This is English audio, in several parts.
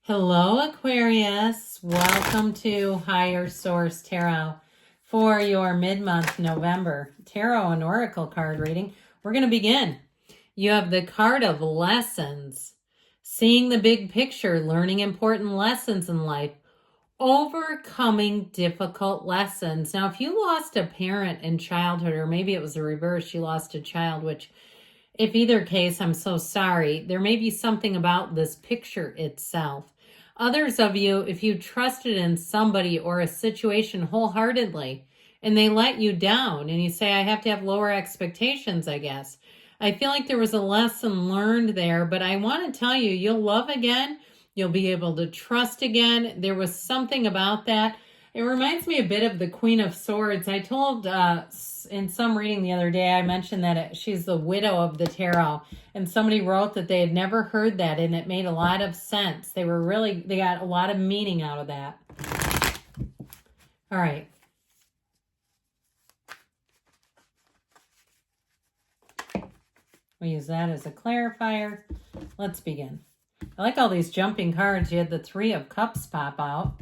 Hello, Aquarius. Welcome to Higher Source Tarot for your mid-month November Tarot and Oracle card reading. We're going to begin. You have the card of lessons, seeing the big picture, learning important lessons in life, overcoming difficult lessons. Now, if you lost a parent in childhood, or maybe it was the reverse, you lost a child, which if either case, I'm so sorry. There may be something about this picture itself. Others of you, if you trusted in somebody or a situation wholeheartedly and they let you down and you say, I have to have lower expectations, I guess. I feel like there was a lesson learned there, but I want to tell you, you'll love again. You'll be able to trust again. There was something about that. It reminds me a bit of the Queen of Swords. I told in some reading the other day, I mentioned that she's the widow of the tarot. And somebody wrote that they had never heard that, and it made a lot of sense. They got a lot of meaning out of that. All right. We use that as a clarifier. Let's begin. I like all these jumping cards. You had the Three of Cups pop out.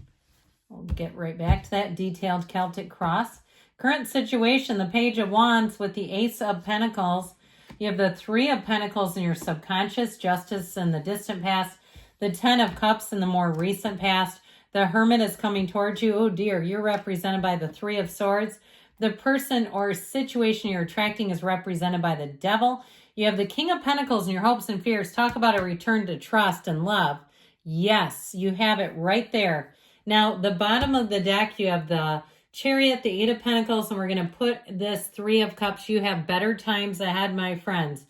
We'll get right back to that detailed Celtic cross. Current situation, the Page of Wands with the Ace of Pentacles. You have the Three of Pentacles in your subconscious, Justice in the distant past, the Ten of Cups in the more recent past. The Hermit is coming towards you. Oh dear, you're represented by the Three of Swords. The person or situation you're attracting is represented by the Devil. You have the King of Pentacles in your hopes and fears. Talk about a return to trust and love. Yes, you have it right there. Now, the bottom of the deck, you have the Chariot, the Eight of Pentacles, and we're going to put this Three of Cups. You have better times ahead, my friends,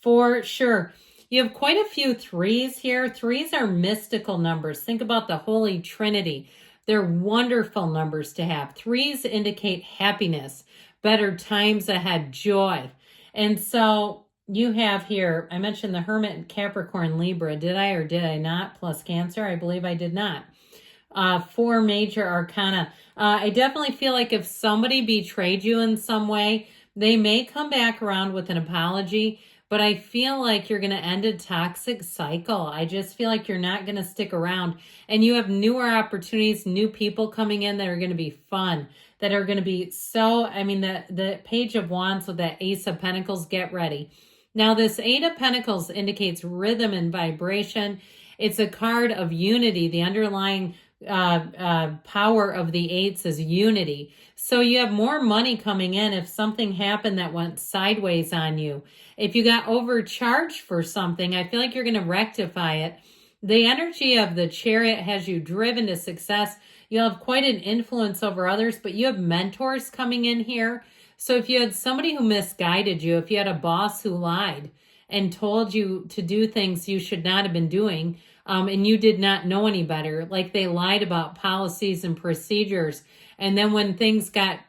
for sure. You have quite a few threes here. Threes are mystical numbers. Think about the Holy Trinity. They're wonderful numbers to have. Threes indicate happiness, better times ahead, joy. And so you have here, I mentioned the Hermit, Capricorn, Libra. Did I or did I not? Plus Cancer. I believe I did not. 4 major arcana. I definitely feel like if somebody betrayed you in some way, they may come back around with an apology, but I feel like you're going to end a toxic cycle. I just feel like you're not going to stick around, and you have newer opportunities, new people coming in that are going to be fun, that are going to be so, I mean, the Page of Wands with that Ace of Pentacles, get ready. Now, this Eight of Pentacles indicates rhythm and vibration. It's a card of unity. The underlying power of the eights is unity. So you have more money coming in if something happened that went sideways on you. If you got overcharged for something, I feel like you're going to rectify it. The energy of the Chariot has you driven to success. You'll have quite an influence over others, but you have mentors coming in here. So if you had somebody who misguided you, if you had a boss who lied and told you to do things you should not have been doing, and you did not know any better, like they lied about policies and procedures. And then when things got,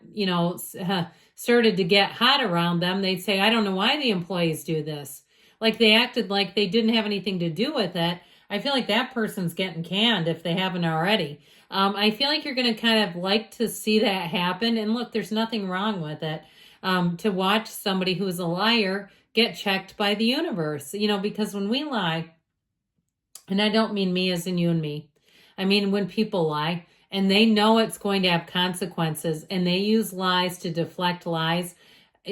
started to get hot around them, they'd say, I don't know why the employees do this. Like they acted like they didn't have anything to do with it. I feel like that person's getting canned if they haven't already. I feel like you're going to kind of like to see that happen. And look, there's nothing wrong with it. To watch somebody who's a liar get checked by the universe, because when we lie, and I don't mean me as in you and me. I mean when people lie and they know it's going to have consequences and they use lies to deflect lies,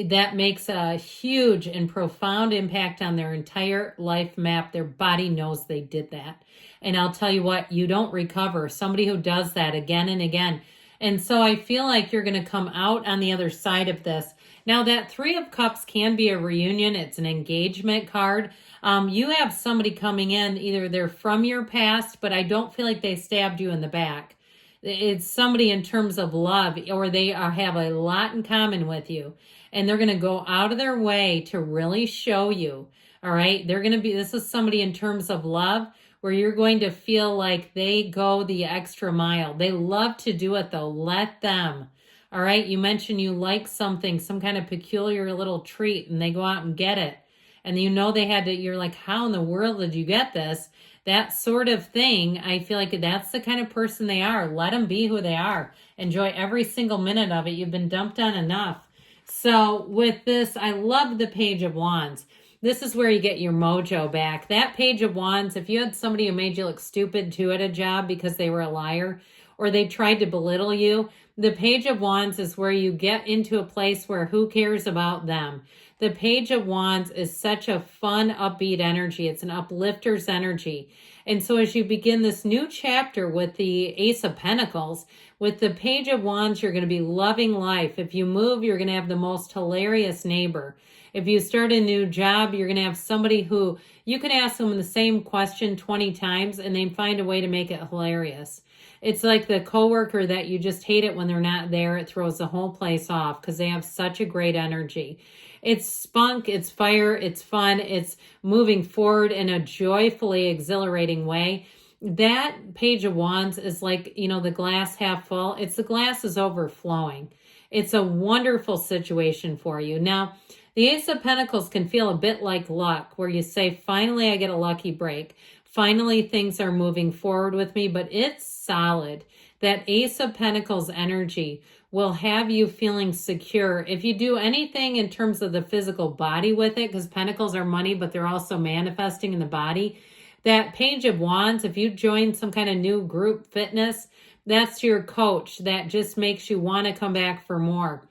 that makes a huge and profound impact on their entire life map. Their body knows they did that. And I'll tell you what, you don't recover. Somebody who does that again and again. And so I feel like you're going to come out on the other side of this. Now, that Three of Cups can be a reunion. It's an engagement card. You have somebody coming in, either they're from your past, but I don't feel like they stabbed you in the back. It's somebody in terms of love, or they have a lot in common with you. And they're going to go out of their way to really show you. All right. This is somebody in terms of love where you're going to feel like they go the extra mile. They love to do it though. Let them. All right. You mentioned you like something, some kind of peculiar little treat, and they go out and get it. And you're like, how in the world did you get this? That sort of thing. I feel like that's the kind of person they are. Let them be who they are. Enjoy every single minute of it. You've been dumped on enough. So with this, I love the Page of Wands. This is where you get your mojo back. That Page of Wands, if you had somebody who made you look stupid too at a job because they were a liar or they tried to belittle you, the Page of Wands is where you get into a place where who cares about them? The Page of Wands is such a fun, upbeat energy. It's an uplifter's energy. And so as you begin this new chapter with the Ace of Pentacles, with the Page of Wands, you're going to be loving life. If you move, you're going to have the most hilarious neighbor. If you start a new job, you're going to have somebody who you can ask them the same question 20 times and they find a way to make it hilarious. It's like the coworker that you just hate it when they're not there. It throws the whole place off because they have such a great energy. It's spunk, it's fire, it's fun, it's moving forward in a joyfully exhilarating way. That Page of Wands is like, you know, the glass half full. It's the glass is overflowing. It's a wonderful situation for you. Now, the Ace of Pentacles can feel a bit like luck, where you say, finally, I get a lucky break. Finally, things are moving forward with me, but it's solid. That Ace of Pentacles energy will have you feeling secure. If you do anything in terms of the physical body with it, because Pentacles are money, but they're also manifesting in the body, that Page of Wands, if you join some kind of new group fitness, that's your coach that just makes you want to come back for more.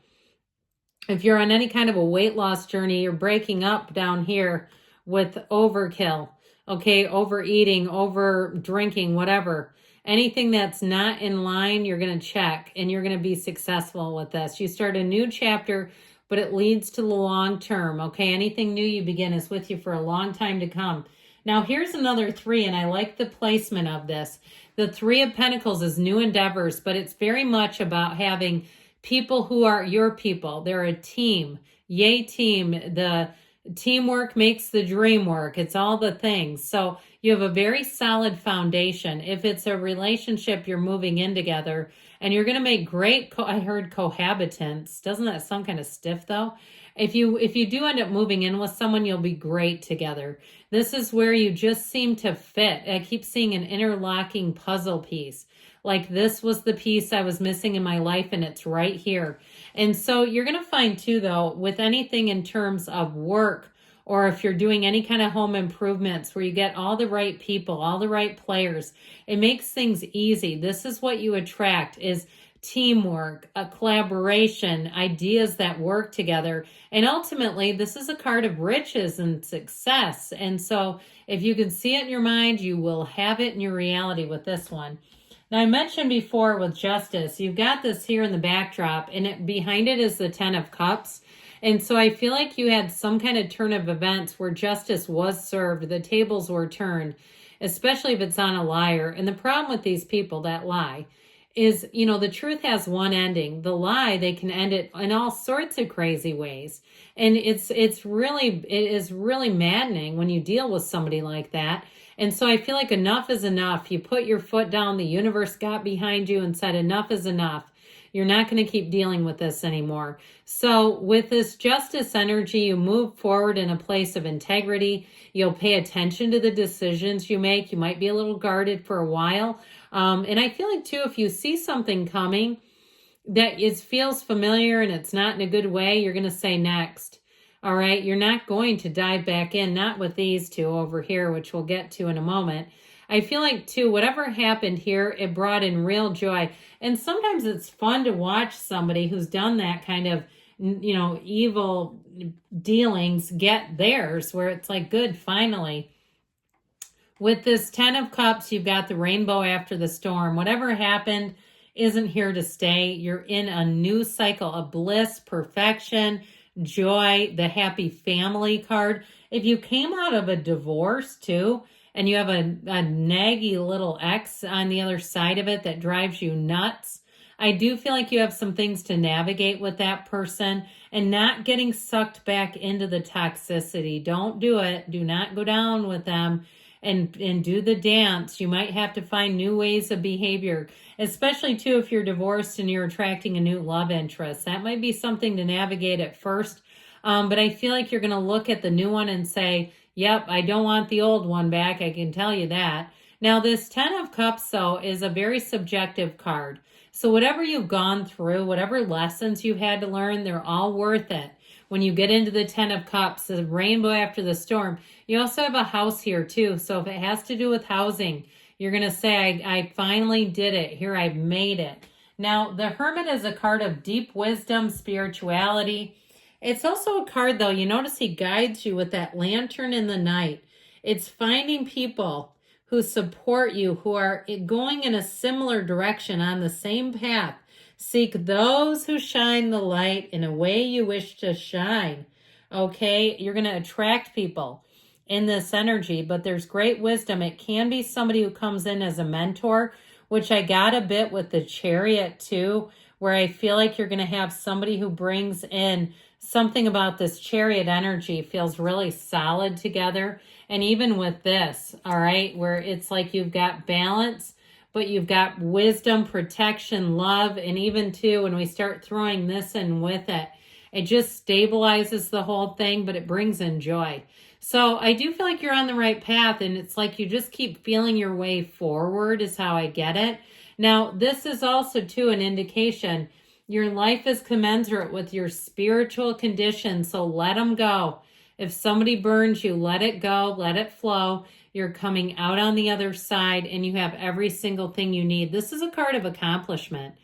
If you're on any kind of a weight loss journey, you're breaking up down here with overkill, okay, overeating, over drinking, whatever. Anything that's not in line, you're going to check and you're going to be successful with this. You start a new chapter, but it leads to the long term, okay? Anything new you begin is with you for a long time to come. Now, here's another 3, and I like the placement of this. The 3 of Pentacles is new endeavors, but it's very much about having people who are your people. They're a team. Yay, team. The teamwork makes the dream work. It's all the things. So you have a very solid foundation. If it's a relationship you're moving in together, and you're going to make great, I heard cohabitants. Doesn't that sound kind of stiff though? If you do end up moving in with someone, you'll be great together. This is where you just seem to fit. I keep seeing an interlocking puzzle piece. Like this was the piece I was missing in my life and it's right here. And so you're going to find too, though, with anything in terms of work, or if you're doing any kind of home improvements where you get all the right people, all the right players, it makes things easy. This is what you attract is teamwork, a collaboration, ideas that work together. And ultimately, this is a card of riches and success. And so if you can see it in your mind, you will have it in your reality with this one. Now, I mentioned before with Justice, you've got this here in the backdrop, and behind it is the 10 of Cups. And so I feel like you had some kind of turn of events where justice was served, the tables were turned, especially if it's on a liar. And the problem with these people that lie is, you know, the truth has one ending. The lie, they can end it in all sorts of crazy ways. And it is really maddening when you deal with somebody like that. And so I feel like enough is enough. You put your foot down, the universe got behind you and said enough is enough. You're not going to keep dealing with this anymore. So with this justice energy, you move forward in a place of integrity. You'll pay attention to the decisions you make. You might be a little guarded for a while. And I feel like too, if you see something coming that feels familiar and it's not in a good way, you're going to say next. All right, you're not going to dive back in, not with these two over here, which we'll get to in a moment. I feel like, too, whatever happened here, it brought in real joy. And sometimes it's fun to watch somebody who's done that kind of, you know, evil dealings get theirs, where it's like, good, finally. With this 10 of Cups, you've got the rainbow after the storm. Whatever happened isn't here to stay. You're in a new cycle of bliss, perfection, joy, the happy family card. If you came out of a divorce too, and you have a naggy little ex on the other side of it that drives you nuts, I do feel like you have some things to navigate with that person and not getting sucked back into the toxicity. Don't do it. Do not go down with them and do the dance. You might have to find new ways of behavior, especially too if you're divorced and you're attracting a new love interest. That might be something to navigate at first. But I feel like you're going to look at the new one and say, yep, I don't want the old one back. I can tell you that. Now, this 10 of Cups, though, is a very subjective card. So whatever you've gone through, whatever lessons you've had to learn, they're all worth it. when you get into the 10 of Cups, the rainbow after the storm, you also have a house here too. So if it has to do with housing, you're going to say, I finally did it. Here, I've made it. Now, the Hermit is a card of deep wisdom, spirituality. It's also a card, though, you notice he guides you with that lantern in the night. It's finding people who support you, who are going in a similar direction on the same path. Seek those who shine the light in a way you wish to shine. Okay, you're going to attract people in this energy, but there's great wisdom. It can be somebody who comes in as a mentor, which I got a bit with the Chariot too, where I feel like you're going to have somebody who brings in something about this Chariot energy, feels really solid together. And even with this, all right, where it's like you've got balance, but you've got wisdom, protection, love, and even too, when we start throwing this in with it, it just stabilizes the whole thing, but it brings in joy. So I do feel like you're on the right path, and it's like you just keep feeling your way forward is how I get it. Now, this is also too an indication your life is commensurate with your spiritual condition, so let them go. If somebody burns you, let it go, let it flow. You're coming out on the other side, and you have every single thing you need. This is a card of accomplishment.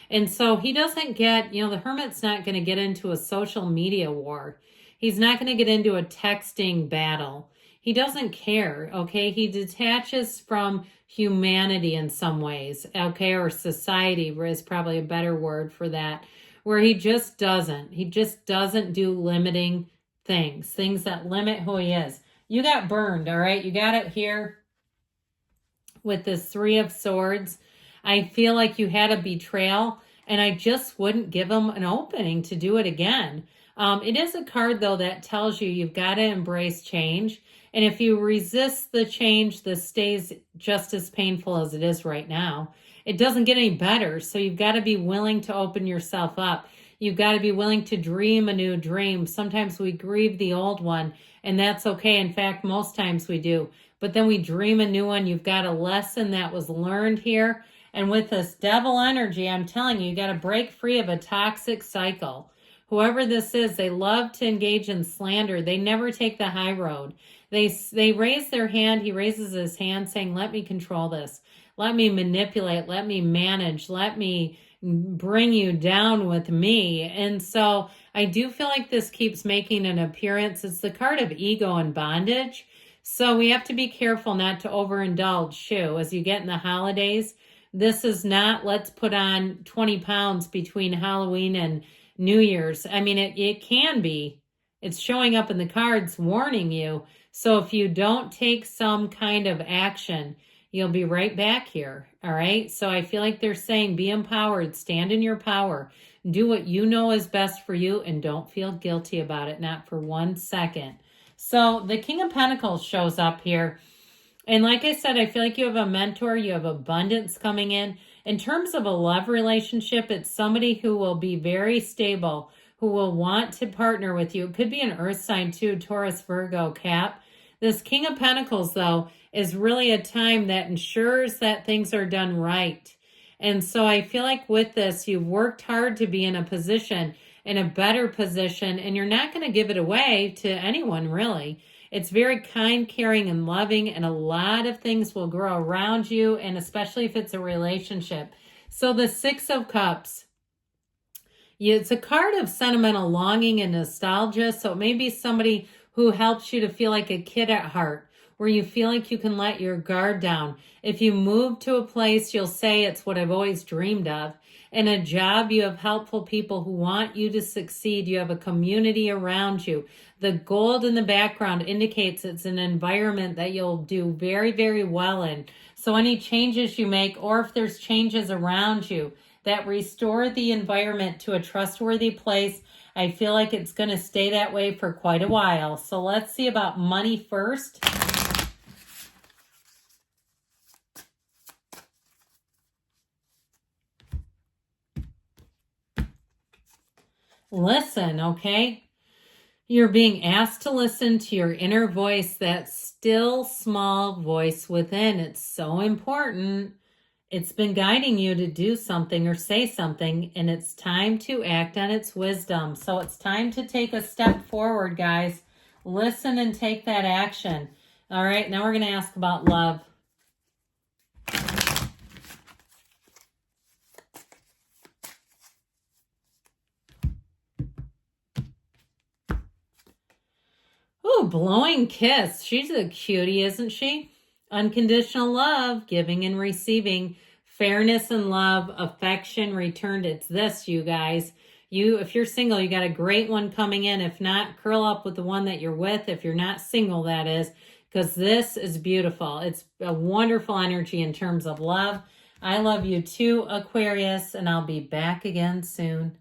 And so he doesn't get, the Hermit's not going to get into a social media war. He's not going to get into a texting battle. He doesn't care, okay? He detaches from humanity in some ways, okay? Or society is probably a better word for that, where he just doesn't. He just doesn't do limiting things that limit who he is. You got burned, all right? You got it here with this Three of Swords. I feel like you had a betrayal, and I just wouldn't give him an opening to do it again. It is a card, though, that tells you you've got to embrace change. And if you resist the change, this stays just as painful as it is right now. It doesn't get any better. So you've got to be willing to open yourself up. You've got to be willing to dream a new dream. Sometimes we grieve the old one, and that's okay. In fact, most times we do. But then we dream a new one. You've got a lesson that was learned here. And with this Devil energy, I'm telling you, you got to break free of a toxic cycle. Whoever this is, they love to engage in slander. They never take the high road. They raise their hand. He raises his hand saying, let me control this. Let me manipulate. Let me manage. Let me bring you down with me. And so I do feel like this keeps making an appearance. It's the card of ego and bondage. So we have to be careful not to overindulge too. As you get in the holidays, this is not, let's put on 20 pounds between Halloween and New Year's. I mean, it can be. It's showing up in the cards warning you. So if you don't take some kind of action, you'll be right back here. All right. So I feel like they're saying be empowered, stand in your power, do what you know is best for you, and don't feel guilty about it, not for 1 second. So the King of Pentacles shows up here. And like I said, I feel like you have a mentor, you have abundance coming in. In terms of a love relationship, it's somebody who will be very stable, who will want to partner with you. It could be an earth sign too, Taurus, Virgo, Cap. This King of Pentacles, though, is really a time that ensures that things are done right. And so I feel like with this, you've worked hard to be in a position, in a better position, and you're not going to give it away to anyone, really. It's very kind, caring, and loving, and a lot of things will grow around you, and especially if it's a relationship. So the Six of Cups, it's a card of sentimental longing and nostalgia. So it may be somebody who helps you to feel like a kid at heart, where you feel like you can let your guard down. If you move to a place, you'll say it's what I've always dreamed of. In a job, you have helpful people who want you to succeed. You have a community around you. The gold in the background indicates it's an environment that you'll do very, very well in. So any changes you make, or if there's changes around you that restore the environment to a trustworthy place, I feel like it's going to stay that way for quite a while. So let's see about money first. Listen, okay? You're being asked to listen to your inner voice, that still small voice within. It's so important. It's been guiding you to do something or say something, and it's time to act on its wisdom. So it's time to take a step forward, guys. Listen and take that action. All right, now we're going to ask about love. Ooh, blowing kiss. She's a cutie, isn't she? Unconditional love, giving and receiving, fairness and love, affection returned. It's this, you guys. If you're single, you got a great one coming in. If not, curl up with the one that you're with. If you're not single, that is, because this is beautiful. It's a wonderful energy in terms of love. I love you too, Aquarius, and I'll be back again soon.